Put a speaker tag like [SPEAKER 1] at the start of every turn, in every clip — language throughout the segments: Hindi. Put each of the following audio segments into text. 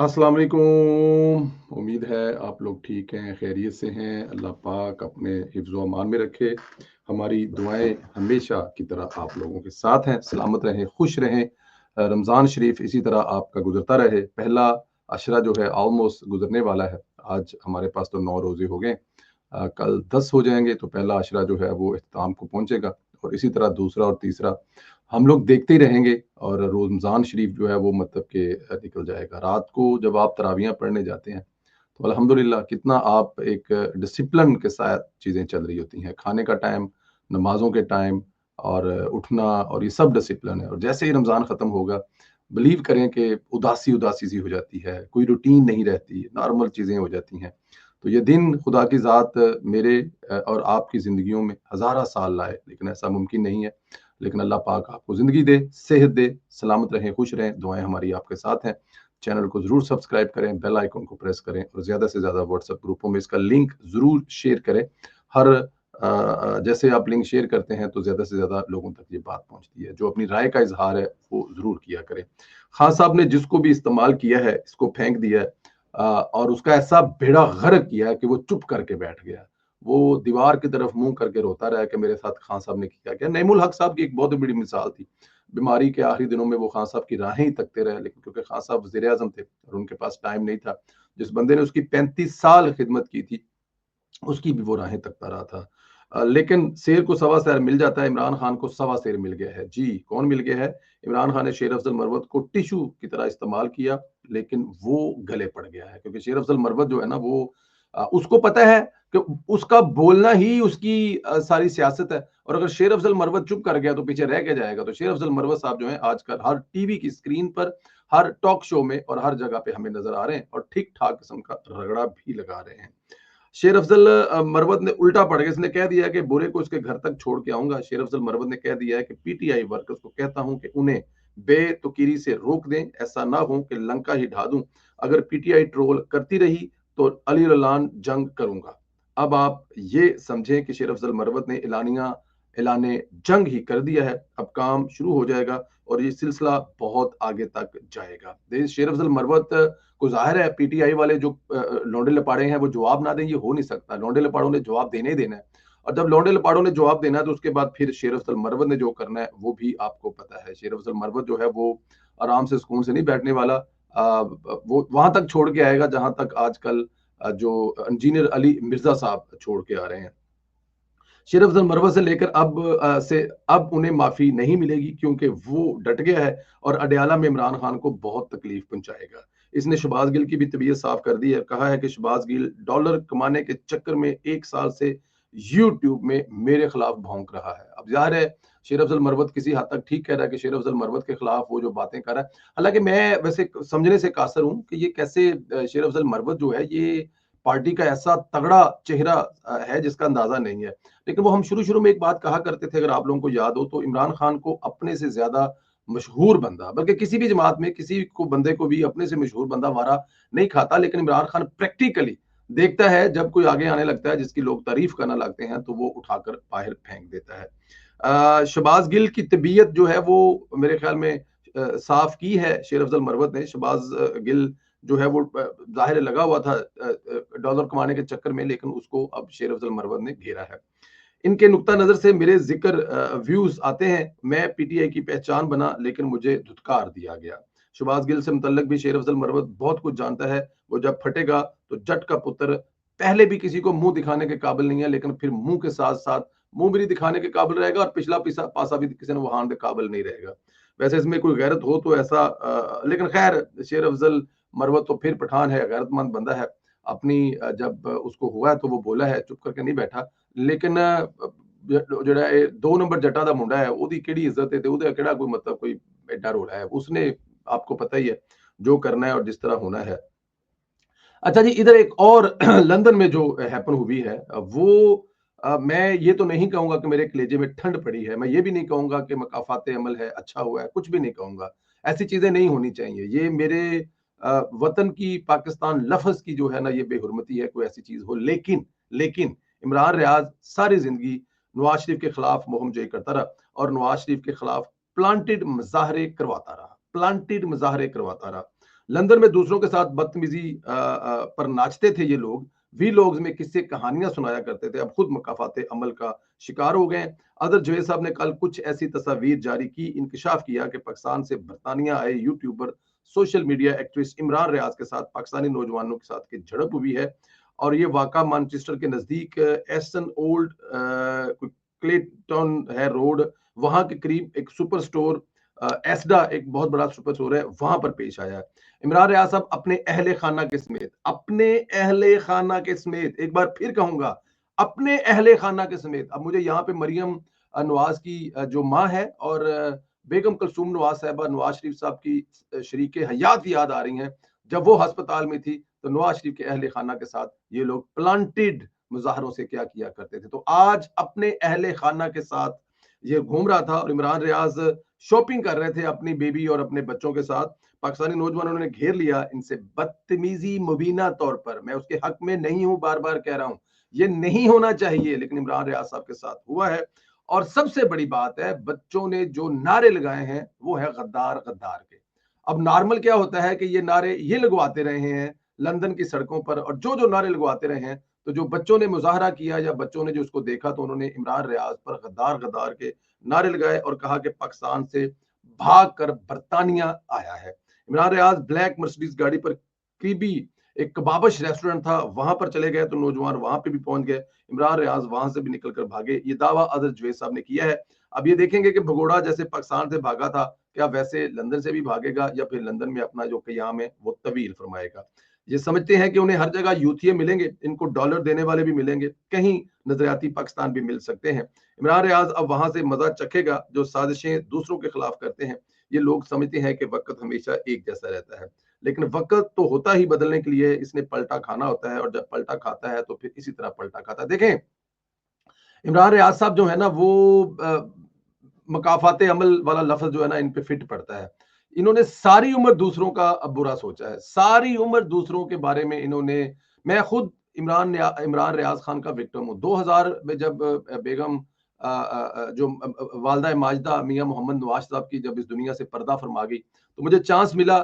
[SPEAKER 1] अस्सलाम वालेकुम। उम्मीद है आप लोग ठीक हैं, खैरियत से हैं। अल्लाह पाक अपने हिफ्ज़ व अमान में रखे। हमारी दुआएँ हमेशा की तरह आप लोगों के साथ हैं। सलामत रहें, खुश रहें। रमज़ान शरीफ इसी तरह आपका गुज़रता रहे। पहला अशरा जो है ऑलमोस्ट गुज़रने वाला है। आज हमारे पास तो 9 रोज़े हो गए। कल 10 हो जाएँगे तो पहला अशरा जो है वो इख्तिताम को पहुँचेगा और इसी तरह दूसरा और तीसरा हम लोग देखते ही रहेंगे और रमज़ान शरीफ जो है वो मतलब कि निकल जाएगा। रात को जब आप तरावियाँ पढ़ने जाते हैं, तो अल्हम्दुलिल्लाह कितना आप एक डिसिप्लिन के साथ चीज़ें चल रही होती हैं। खाने का टाइम, नमाज़ों के टाइम और उठना और ये सब डिसिप्लिन है और जैसे ही रमज़ान ख़त्म होगा, बिलीव करें कि उदासी-उदासी सी हो जाती है, कोई रूटीन नहीं रहती, नॉर्मल चीज़ें हो जाती हैं। तो ये दिन खुदा की ज़ात मेरे और आपकी ज़िंदगियों में हज़ारा साल लाए, लेकिन ऐसा मुमकिन नहीं है। लेकिन अल्लाह पाक आपको ज़िंदगी दे, सेहत दे, सलामत रहें, खुश रहें, दुआएँ हमारी आपके साथ हैं। चैनल को ज़रूर सब्सक्राइब करें, बेल आइकन को प्रेस करें और ज़्यादा से ज़्यादा व्हाट्सएप ग्रुपों में इसका लिंक ज़रूर शेयर करें। हर जैसे आप लिंक शेयर करते हैं तो ज़्यादा से ज़्यादा लोगों तक ये बात पहुँचती है। जो अपनी राय का इज़हार है, वो ज़रूर किया करें। खान साहब ने जिसको भी इस्तेमाल किया है, इसको फेंक दिया है और उसका ऐसा बेड़ा गर्क किया है कि वो चुप करके बैठ गया। वो दीवार की तरफ मुँह करके रोता रहा कि मेरे साथ खान साहब ने किया क्या। नईमुल हक साहब की एक बहुत बड़ी मिसाल थी। बीमारी के आखिरी दिनों में वो खान साहब की राहें ही तकते रहे, लेकिन क्योंकि खान साहब वज़ीर-ए-आज़म थे और उनके पास टाइम नहीं था। जिस बंदे ने उसकी 35 साल खिदमत की थी, उसकी भी वो राहें तकता रहा था। लेकिन शेर को सवा सेर मिल जाता है, इमरान खान को सवा सेर मिल गया है। जी, कौन मिल गया है? इमरान खान ने शेर अफ़ज़ल मरवत को टिश्यू की तरह इस्तेमाल किया, लेकिन वो गले पड़ गया है क्योंकि शेर अफ़ज़ल मरवत जो है ना वो उसको पता है कि उसका बोलना ही उसकी सारी सियासत है और अगर शेर अफ़ज़ल मरवत चुप कर गया तो पीछे रह के जाएगा। तो शेर अफ़ज़ल मरवत साहब जो हैं आजकल हर टीवी की स्क्रीन पर, हर टॉक शो में और हर जगह पे हमें नज़र आ रहे हैं और ठीक-ठाक किस्म का रगड़ा भी लगा रहे हैं। शेर अफ़ज़ल मरवत ने उल्टा पड़ गया, इसने कह दिया कि बुरे को उसके घर तक छोड़ के आऊँगा। शेर अफ़ज़ल मरवत ने कह दिया है कि पीटीआई वर्कर्स को कहता हूँ कि उन्हें बेतुकीरी से रोक दें, ऐसा ना हो कि लंका ही ढा दूँ। अगर पीटीआई ट्रोल करती रही तो अली रलान जंग करूँगा। अब आप ये समझें कि शेर अफ़ज़ल मरवत ने ऐलाने जंग ही कर दिया है। अब काम शुरू हो जाएगा और ये सिलसिला बहुत आगे तक जाएगा। शेर अफ़ज़ल मरवत को ज़ाहिर है पीटीआई वाले जो लौंडे लपाड़े हैं वो जवाब ना दें, ये हो नहीं सकता। लौंडे लपाड़ों ने जवाब देना ही देना है और जब लौंडे लपाड़ों ने जवाब देना है तो उसके बाद फिर शेर अफ़ज़ल मरवत ने जो करना है वो भी आपको पता है। शेर अफ़ज़ल मरवत जो है वो आराम से सुकून से नहीं बैठने वाला। वो वहाँ तक छोड़ के आएगा जहाँ तक आजकल जो इंजीनियर अली मिर्ज़ा साहब छोड़ के आ रहे हैं। शेर अफ़ज़ल मरवत से लेकर अब उन्हें माफ़ी नहीं मिलेगी क्योंकि वो डट गया है और अडयाला में इमरान खान को बहुत तकलीफ पहुँचाएगा। इसने शहबाज़ गिल की भी तबीयत साफ़ कर दी है, कहा है कि शहबाज़ गिल डॉलर कमाने के चक्कर में 1 साल से यूट्यूब में मेरे खिलाफ भौंक रहा है। अब ज़ाहिर है शेर अफ़ज़ल मरवत किसी हद तक ठीक कह रहा है कि शेर अफ़ज़ल मरवत के खिलाफ वो जो बातें कर रहा है। हालाँकि मैं वैसे समझने से कासिर हूँ कि ये कैसे शेर अफ़ज़ल मरवत जो है ये पार्टी का ऐसा तगड़ा चेहरा है जिसका अंदाज़ा नहीं है। लेकिन वो हम शुरू-शुरू में एक बात कहा करते थे अगर आप लोगों को याद हो तो इमरान खान को अपने से ज़्यादा मशहूर बंदा बल्कि किसी भी जमात में किसी को बंदे को भी अपने से मशहूर बंदा वारा नहीं खाता लेकिन इमरान खान प्रैक्टिकली देखता है जब कोई आगे आने लगता है जिसकी लोग तारीफ करना लगते हैं तो वो उठाकर बाहर फेंक देता है। शहबाज़ गिल की तबीयत जो है वो मेरे ख्याल में साफ़ की है शेर अफ़ज़ल मरवत ने। शहबाज़ गिल जो है वो ज़ाहिर है लगा हुआ था डॉलर कमाने के चक्कर में लेकिन उसको अब शेर अफ़ज़ल मरवत ने घेरा है। इनके नुक्ता नज़र से मेरे ज़िक्र व्यूज़ आते हैं, मैं पीटीआई की पहचान बना लेकिन मुझे धुतकार दिया गया। शहबाज़ गिल से मुतल्लिक भी शेर अफ़ज़ल मरवत बहुत कुछ जानता है, वो जब फटेगा तो जट का पुत्र पहले भी किसी को मुँह दिखाने के काबिल नहीं है, लेकिन फिर मुँह के साथ-साथ मुँह भी नहीं दिखाने के काबिल रहेगा और पिछला पिसा पासा भी किसी ने वहां के काबिल नहीं रहेगा। वैसे इसमें कोई गैरत हो तो ऐसा लेकिन खैर शेर अफ़ज़ल मरवत तो फिर पठान है, गैरतमंद बंदा है। अपनी जब उसको हुआ है तो वो बोला है, चुप करके नहीं बैठा। लेकिन ਜਿਹੜਾ ਇਹ 2 नंबर जट्टा ਦਾ मुंडा है ਉਹਦੀ ਕਿਹੜੀ ਇੱਜ਼ਤ है ਤੇ ਉਹਦਾ ਕਿਹੜਾ ਕੋਈ मतलब कोई एडा रोला है उसने आपको पता ही है जो करना है और जिस तरह होना है। अच्छा जी इधर एक और लंदन में जो हैपन हुई है वो मैं ये तो नहीं कहूँगा कि मेरे कलेजे में ठंड पड़ी है, मैं ये भी नहीं कहूँगा कि मकाफ़ात अमल है, अच्छा हुआ है, कुछ भी नहीं कहूँगा। ऐसी चीज़ें नहीं होनी चाहिए। ये मेरे वतन की पाकिस्तान लफ़्ज़ की जो है ना ये बेहुरमती है, कोई ऐसी चीज़ हो लेकिन इमरान रियाज़ सारी ज़िंदगी नवाज़ शरीफ के खिलाफ मुहिम-जई करता रहा और नवाज़ शरीफ के खिलाफ प्लांटेड मुज़ाहरे करवाता रहा। लंदन में दूसरों के साथ बदतमीजी पर नाचते थे ये लोग, वीलॉग्स में किस्से कहानियां सुनाया करते थे, अब खुद मकाफाते अमल का शिकार हो गए। अदर जवेद साहब ने कल कुछ ऐसी तस्वीर जारी की, इंकशाफ किया कि पाकिस्तान से बरतानिया आए YouTuber social media activist Imran Riaz के साथ पाकिस्तानी नौजवानों के साथ की झड़प हुई है। और ये वाक़ा मैनचेस्टर के नज़दीक एस्टन ओल्ड क्लेटन है रोड, वहाँ के करीब एक सुपर स्टोर एस्डा एक बहुत बड़ा सुपर स्टोर है, वहाँ पर पेश आया है। इमरान रियाज साहब अपने अहले खाना के समेत, एक बार फिर कहूँगा, अपने अहले खाना के समेत। अब मुझे यहाँ पे मरियम नवाज की जो माँ है और बेगम कुलसूम नवाज साहिबा नवाज शरीफ साहब की शरीके हयात याद आ रही हैं। जब वो अस्पताल में थी तो नवाज शरीफ के अहले खाना के साथ ये लोग प्लांटेड मुजाहरों से क्या किया करते थे। तो आज अपने अहले खाना के साथ ये घूम रहा था और इमरान रियाज शॉपिंग कर रहे थे अपनी बेबी और अपने बच्चों के साथ। पाकिस्तानी नौजवानों ने घेर लिया इनसे बदतमीजी मुबीना तौर पर। मैं उसके हक में नहीं हूं, बार बार कह रहा हूं, ये नहीं होना चाहिए, लेकिन इमरान रियाज साहब के साथ हुआ है। और सबसे बड़ी बात है, बच्चों ने जो नारे लगाए हैं वो है गद्दार गद्दार के। अब नॉर्मल क्या होता है कि ये नारे ये लगवाते रहे हैं लंदन की सड़कों पर, और जो जो नारे लगवाते रहे हैं, तो जो बच्चों ने मुजाहरा किया या बच्चों ने जो उसको देखा तो उन्होंने इमरान रियाज पर गद्दार गद्दार के नारे लगाए और कहा कि पाकिस्तान से भाग कर बरतानिया आया है। इमरान रियाज ब्लैक मर्सिडीज गाड़ी पर करीबी एक कबाबश रेस्टोरेंट था, वहां पर चले गए तो नौजवान वहां पे भी पहुंच गए। इमरान रियाज वहां से भी निकलकर भागे, ये दावा अदर जवेद साहब ने किया है। अब ये देखेंगे कि भगोड़ा जैसे पाकिस्तान से भागा था, क्या वैसे लंदन से भी भागेगा या फिर लंदन में अपना जो कयाम है वो तवील फरमाएगा। ये समझते हैं कि उन्हें हर जगह यूथिये मिलेंगे, इनको डॉलर देने वाले भी मिलेंगे, कहीं नजरियाती पाकिस्तान भी मिल सकते हैं। इमरान रियाज अब वहां से मजा चखेगा जो साजिशें दूसरों के खिलाफ करते हैं। ये लोग समझते हैं कि वक्त हमेशा एक जैसा रहता है, लेकिन वक्त तो होता ही बदलने के लिए, इसने पलटा खाना होता है और जब पलटा खाता है तो फिर इसी तरह पलटा खाता है। देखें, इमरान रियाज साहब जो है ना वो मकाफाते अमल वाला लफ्ज जो है ना इन पे फिट पड़ता है। इन्होंने सारी उम्र दूसरों का बुरा सोचा है, सारी उम्र दूसरों के बारे में इन्होंने। मैं खुद इमरान रियाज खान का विक्टिम हूँ। 2000 में जब बेगम जो वालदा माजिदा मियां मोहम्मद नवाज साहब की जब इस दुनिया से पर्दा फरमा गई, तो मुझे चांस मिला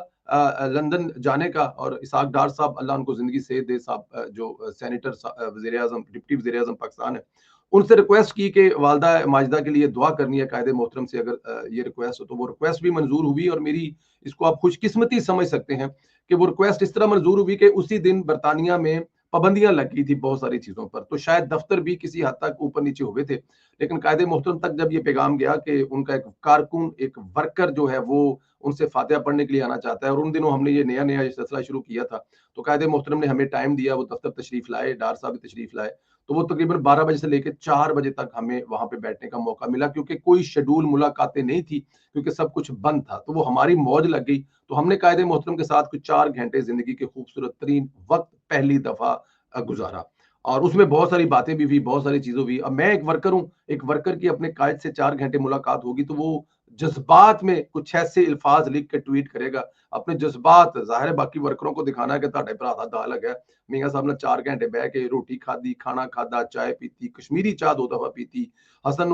[SPEAKER 1] लंदन जाने का। और इसाक डार साहब, अल्लाह उनको जिंदगी सेहत दे, साहब जो सेनेटर वजीर आजम डिप्टी वजीर आजम पाकिस्तान है, उनसे रिक्वेस्ट की कि वालदा माजिदा के लिए दुआ करनी है कायदे मोहतरम से, अगर ये रिक्वेस्ट हो तो वो रिक्वेस्ट भी मंजूर हुई। और मेरी इसको आप खुशकिस्मती समझ सकते हैं कि वो रिक्वेस्ट इस तरह मंजूर हुई कि उसी दिन बरतानिया में पाबंदियां लग गई थी बहुत सारी चीजों पर, तो शायद दफ्तर भी किसी हद तक ऊपर नीचे हुए थे। लेकिन कायदे मोहतरम तक जब ये पैगाम गया कि उनका एक कारकुन, एक वर्कर जो है वो उनसे फातिहा पढ़ने के लिए आना चाहता है, और उन दिनों हमने ये नया नया सिलसिला शुरू किया था, तो कायदे मोहतरम ने हमें टाइम दिया, वो दफ्तर तशरीफ लाए, डार साहब भी तशरीफ लाए। तो वो तकरीबन 12 बजे से लेकर 4 बजे तक हमें वहां पे बैठने का मौका मिला, क्योंकि कोई शेड्यूल मुलाकातें नहीं थी, क्योंकि सब कुछ बंद था। तो वो हमारी मौज लग गई। तो हमने कायदे मोहतरम के साथ कुछ 4 घंटे जिंदगी के खूबसूरत तरीन वक्त पहली दफा गुजारा, और उसमें बहुत सारी बातें भी हुई, बहुत सारी चीजें हुई। अब मैं एक वर्कर हूँ, एक वर्कर की अपने कायद से 4 घंटे मुलाकात होगी तो वो जज्बात में कुछ ऐसे अल्फाज लिख के ट्वीट करेगा, अपने जज्बात। जाहिर है बाकी वर्करों को दिखाना है कि ਤੁਹਾਡੇ ਭਰਾ ਦਾ ਦਾਲ है। मियां साहब ने 4 घंटे बह के रोटी खादी, खाना खादा, चाय पीती, कश्मीरी चाय 2 दफा पीती, हुसैन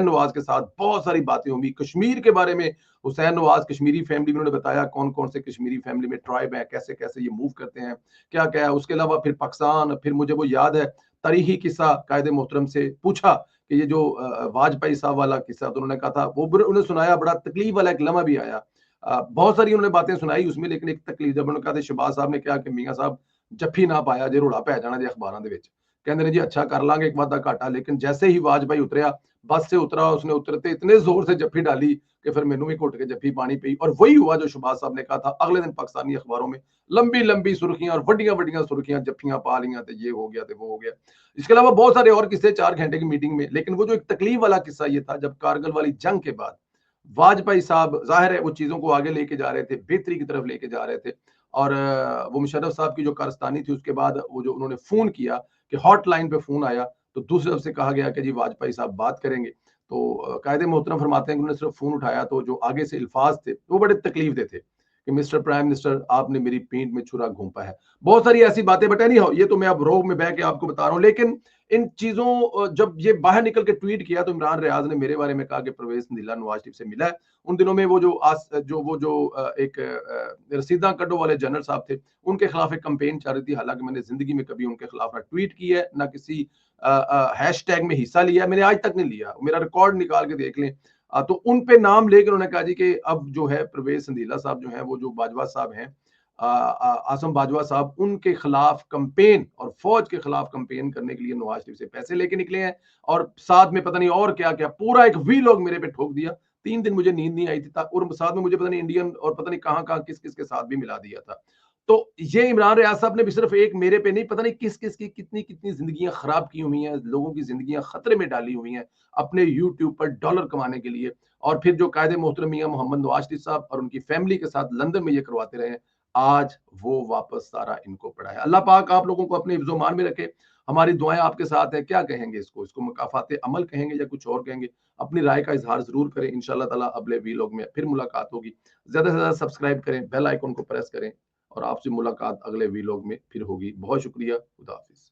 [SPEAKER 1] नवाज के साथ बहुत सारी बातें हुई कश्मीर के बारे में। हुसैन नवाज कश्मीरी फैमिली में, उन्होंने बताया कौन कौन से कश्मीरी फैमिली में ट्राइब है, कैसे कैसे ये मूव करते हैं, क्या क्या है। उसके अलावा फिर पाकिस्तान, फिर मुझे वो याद है तारीखी किस्सा कायदे मोहतरम से पूछा कि ये जो वाजपेयी साहब वाला किस्सा, तो उन्होंने कहा था वो उन्होंने सुनाया, बड़ा तकलीफ वाला एक लम्हा भी आया। बहुत सारी उन्होंने बातें सुनाई उसमें, लेकिन एक तकलीफ जब उन्होंने कहा था, शहबाज साहब ने कहा कि मियां साहब जफ्फी ना पाया जे रोड़ा पै जाना जे अखबारों ਦੇ ਵਿੱਚ। कहते ने जी अच्छा कर लांगे एक वादा घाटा। लेकिन जैसे ही वाजपेयी उतरिया, बस से उतरा, उसने उतरते इतने जोर से जफ्फी डाली कि फिर मैनू भी घुट के जफ्फी पानी पई। और वही हुआ जो शहबाज साहब ने कहा था। अगले दिन पाकिस्तानी अखबारों में लंबी लंबी सुर्खियां और वड्डियां वड्डियां सुर्खियां, जफ्फियां पा लियां, तो ये हो गया तो वो हो गया। इसके अलावा बहुत सारे और किस्से 4 घंटे की मीटिंग में। लेकिन वो जो एक तकलीफ वाला किस्सा ये था, जब कारगिल वाली जंग के बाद वाजपेयी साहब जाहिर है वो चीजों को आगे लेके जा रहे थे, बेहतरी की तरफ लेके जा रहे थे। और वो मुशर्रफ साहब की जो कारस्तानी थी, उसके बाद वो जो उन्होंने फोन किया कि हॉटलाइन पे फोन आया, तो दूसरी तरफ से कहा गया कि जी वाजपेयी साहब बात करेंगे। तो कायदे मोहतरम फरमाते हैं कि उन्होंने सिर्फ फोन उठाया तो जो आगे से अल्फाज थे वो बड़े तकलीफ दे थे कि मिस्टर प्राइम मिनिस्टर आपने मेरी पीठ में छुरा घोंपा है। बहुत सारी ऐसी बातें, बट एनी हाउ ये तो मैं अब रोग में बह के आपको बता रहा हूँ। लेकिन इन चीजों जब ये बाहर निकल के ट्वीट किया तो इमरान रियाज ने मेरे बारे में कहा कि परवेज नीला नवाज शरीफ से मिला है। उन दिनों में वो जो एक रसीदा कड्डो वाले जनरल साहब थे, उनके खिलाफ एक कंपेन चल रही थी। हालांकि मैंने जिंदगी में कभी उनके खिलाफ ना ट्वीट की है, ना किसी हैशटैग में हिस्सा लिया है, मैंने आज तक नहीं लिया। मेरा रिकॉर्ड निकाल के देख लें। तो उन पे नाम लेकर उन्होंने कहा जी कि अब जो है परवेज संदीला साहब जो है, वो जो बाजवा साहब हैं, आसम बाजवा साहब, उनके खिलाफ कंपेन और फौज के खिलाफ कंपेन करने के लिए नवाज शरीफ से पैसे लेके निकले हैं। और साथ में पता नहीं और क्या क्या, पूरा एक वी लॉग मेरे पे ठोक दिया। 3 दिन मुझे नींद नहीं आई थी, और साथ में मुझे पता नहीं इंडियन और पता नहीं कहाँ कहाँ किस किस के साथ भी मिला दिया था। तो ये इमरान रियाज साहब ने भी सिर्फ एक मेरे पे नहीं, पता नहीं किस किस की कितनी कितनी जिंदगियां खराब की हुई हैं, लोगों की जिंदगियां खतरे में डाली हुई हैं अपने यूट्यूब पर डॉलर कमाने के लिए। और फिर जो कायदे मोहतरम मियां मोहम्मद नवाज शरीफ साहब और उनकी फैमिली के साथ लंदन में ये करवाते रहे, आज वो वापस सारा इनको पड़ा है। अल्लाह पाक आप लोगों को अपने हिफ्ज़-ओ-मान में रखे। हमारी दुआएं आपके साथ है। क्या कहेंगे इसको मुकाफ़ात अमल कहेंगे या कुछ और कहेंगे? अपनी राय का इजहार जरूर करें। इंशाल्लाह ताला अगले वीलॉग में फिर मुलाकात होगी। ज्यादा से ज्यादा सब्सक्राइब करें, बेल आइकन को प्रेस करें, और आपसे मुलाकात अगले वीलॉग में फिर होगी। बहुत शुक्रिया। खुदा हाफिज।